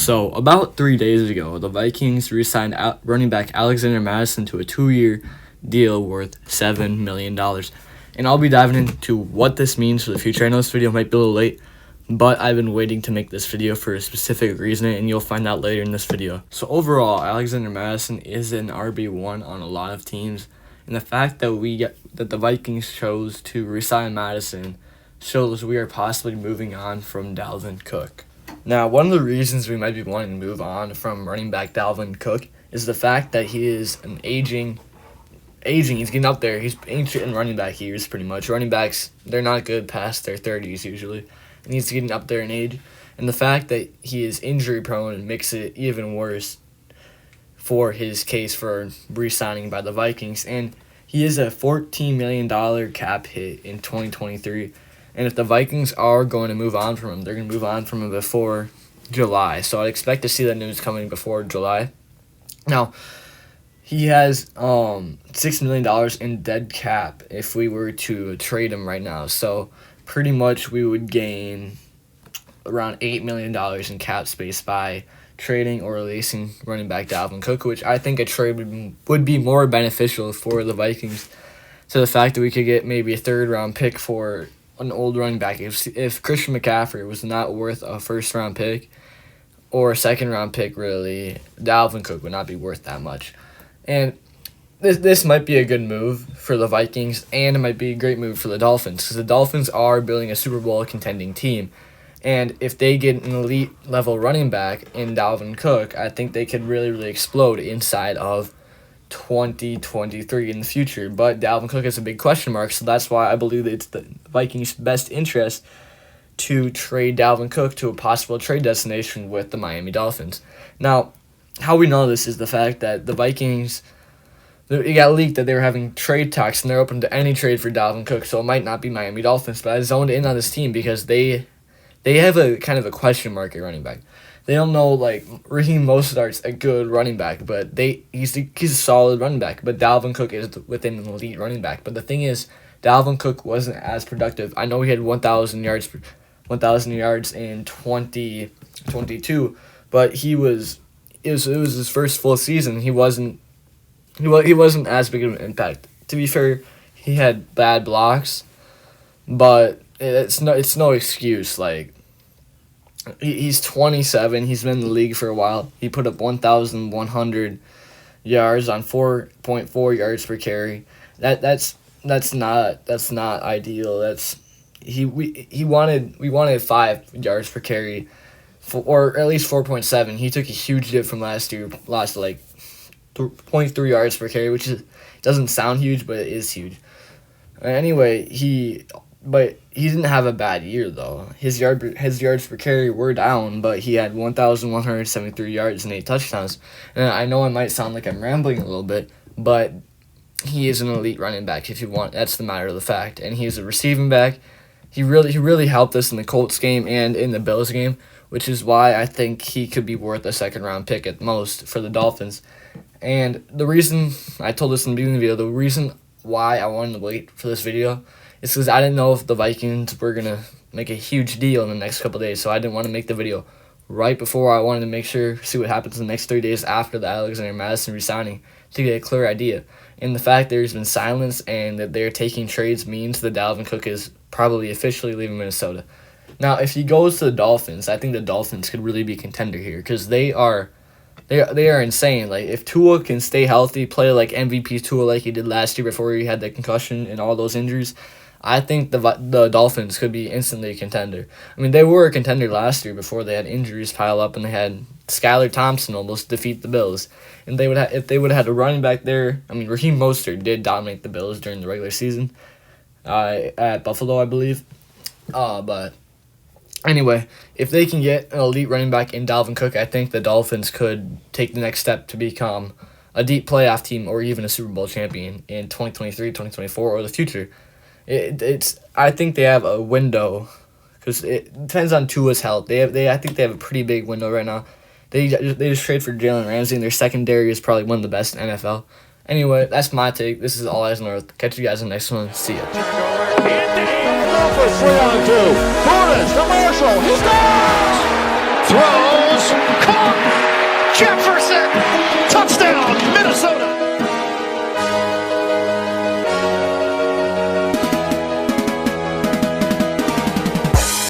So, about 3 days ago, the Vikings re-signed running back Alexander Mattison to a 2-year deal worth $7 million. And I'll be diving into what this means for the future. I know this video might be a little late, but I've been waiting to make this video for a specific reason, and you'll find out later in this video. So overall, Alexander Mattison is an RB1 on a lot of teams, and the fact that the Vikings chose to re-sign Mattison shows we are possibly moving on from Dalvin Cook. Now, one of the reasons we might be wanting to move on from running back Dalvin Cook is the fact that he is an aging. He's getting up there. He's ancient in running back years, pretty much. Running backs, they're not good past their 30s usually. And he's getting up there in age. And the fact that he is injury prone makes it even worse for his case for re-signing by the Vikings. And he is a $14 million cap hit in 2023. And if the Vikings are going to move on from him, they're going to move on from him before July. So I'd expect to see that news coming before July. Now, he has $6 million in dead cap if we were to trade him right now. So pretty much we would gain around $8 million in cap space by trading or releasing running back Dalvin Cook, which I think a trade would be more beneficial for the Vikings, to the fact that we could get maybe a third-round pick for an old running back. If Christian McCaffrey was not worth a first-round pick or a second-round pick, really, Dalvin Cook would not be worth that much. And this might be a good move for the Vikings, and it might be a great move for the Dolphins, because the Dolphins are building a Super Bowl contending team. And if they get an elite-level running back in Dalvin Cook, I think they could really, really explode inside of 2023 in the future. But Dalvin Cook is a big question mark, so that's why I believe that it's the Vikings' best interest to trade Dalvin Cook to a possible trade destination with the Miami Dolphins. Now, how we know this is the fact that the Vikings, it got leaked that they were having trade talks and they're open to any trade for Dalvin Cook, so it might not be Miami Dolphins, but I zoned in on this team because they have a kind of a question mark at running back. They don't know, like, Raheem Mostert's a good running back, but he's a solid running back. But Dalvin Cook is within an elite running back. But the thing is, Dalvin Cook wasn't as productive. I know he had 1,000 yards in 2022, but it was his first full season. He wasn't as big of an impact. To be fair, he had bad blocks, but it's no excuse. Like, he's 27. He's been in the league for a while. He put up 1,100 yards on 4.4 yards per carry. That's not ideal. We wanted 5 yards per carry, or at least 4.7. He took a huge dip from last year. Lost like 0.3 yards per carry, which doesn't sound huge, but it is huge. Anyway, he didn't have a bad year though. His yards per carry were down, but he had 1,173 yards and 8 touchdowns. And I know I might sound like I'm rambling a little bit, but he is an elite running back if you want. That's the matter of the fact. And he's a receiving back. He really helped us in the Colts game and in the Bills game, which is why I think he could be worth a second-round pick at most for the Dolphins. And the reason, I told this in the beginning of the video, the reason why I wanted to wait for this video is because I didn't know if the Vikings were going to make a huge deal in the next couple of days, so I didn't want to make the video right before. I wanted to make sure, see what happens in the next 3 days after the Alexander Mattison resigning to get a clear idea. And the fact there's been silence and that they're taking trades means that Dalvin Cook is probably officially leaving Minnesota. Now, if he goes to the Dolphins, I think the Dolphins could really be a contender here, because they are insane. Like, if Tua can stay healthy, play like MVP Tua like he did last year before he had the concussion and all those injuries, I think the Dolphins could be instantly a contender. I mean, they were a contender last year before they had injuries pile up and they had Skylar Thompson almost defeat the Bills. And if they would have had a running back there, I mean, Raheem Mostert did dominate the Bills during the regular season at Buffalo, I believe. But anyway, if they can get an elite running back in Dalvin Cook, I think the Dolphins could take the next step to become a deep playoff team or even a Super Bowl champion in 2023, 2024, or the future. I think they have a window, because it depends on Tua's health. I think they have a pretty big window right now. They just trade for Jalen Ramsey, and their secondary is probably one of the best in the NFL. Anyway, that's my take. This is All Eyes North. Catch you guys in the next one. See ya. For 3-on-2. Brutus to Marshall. He scores! Throw.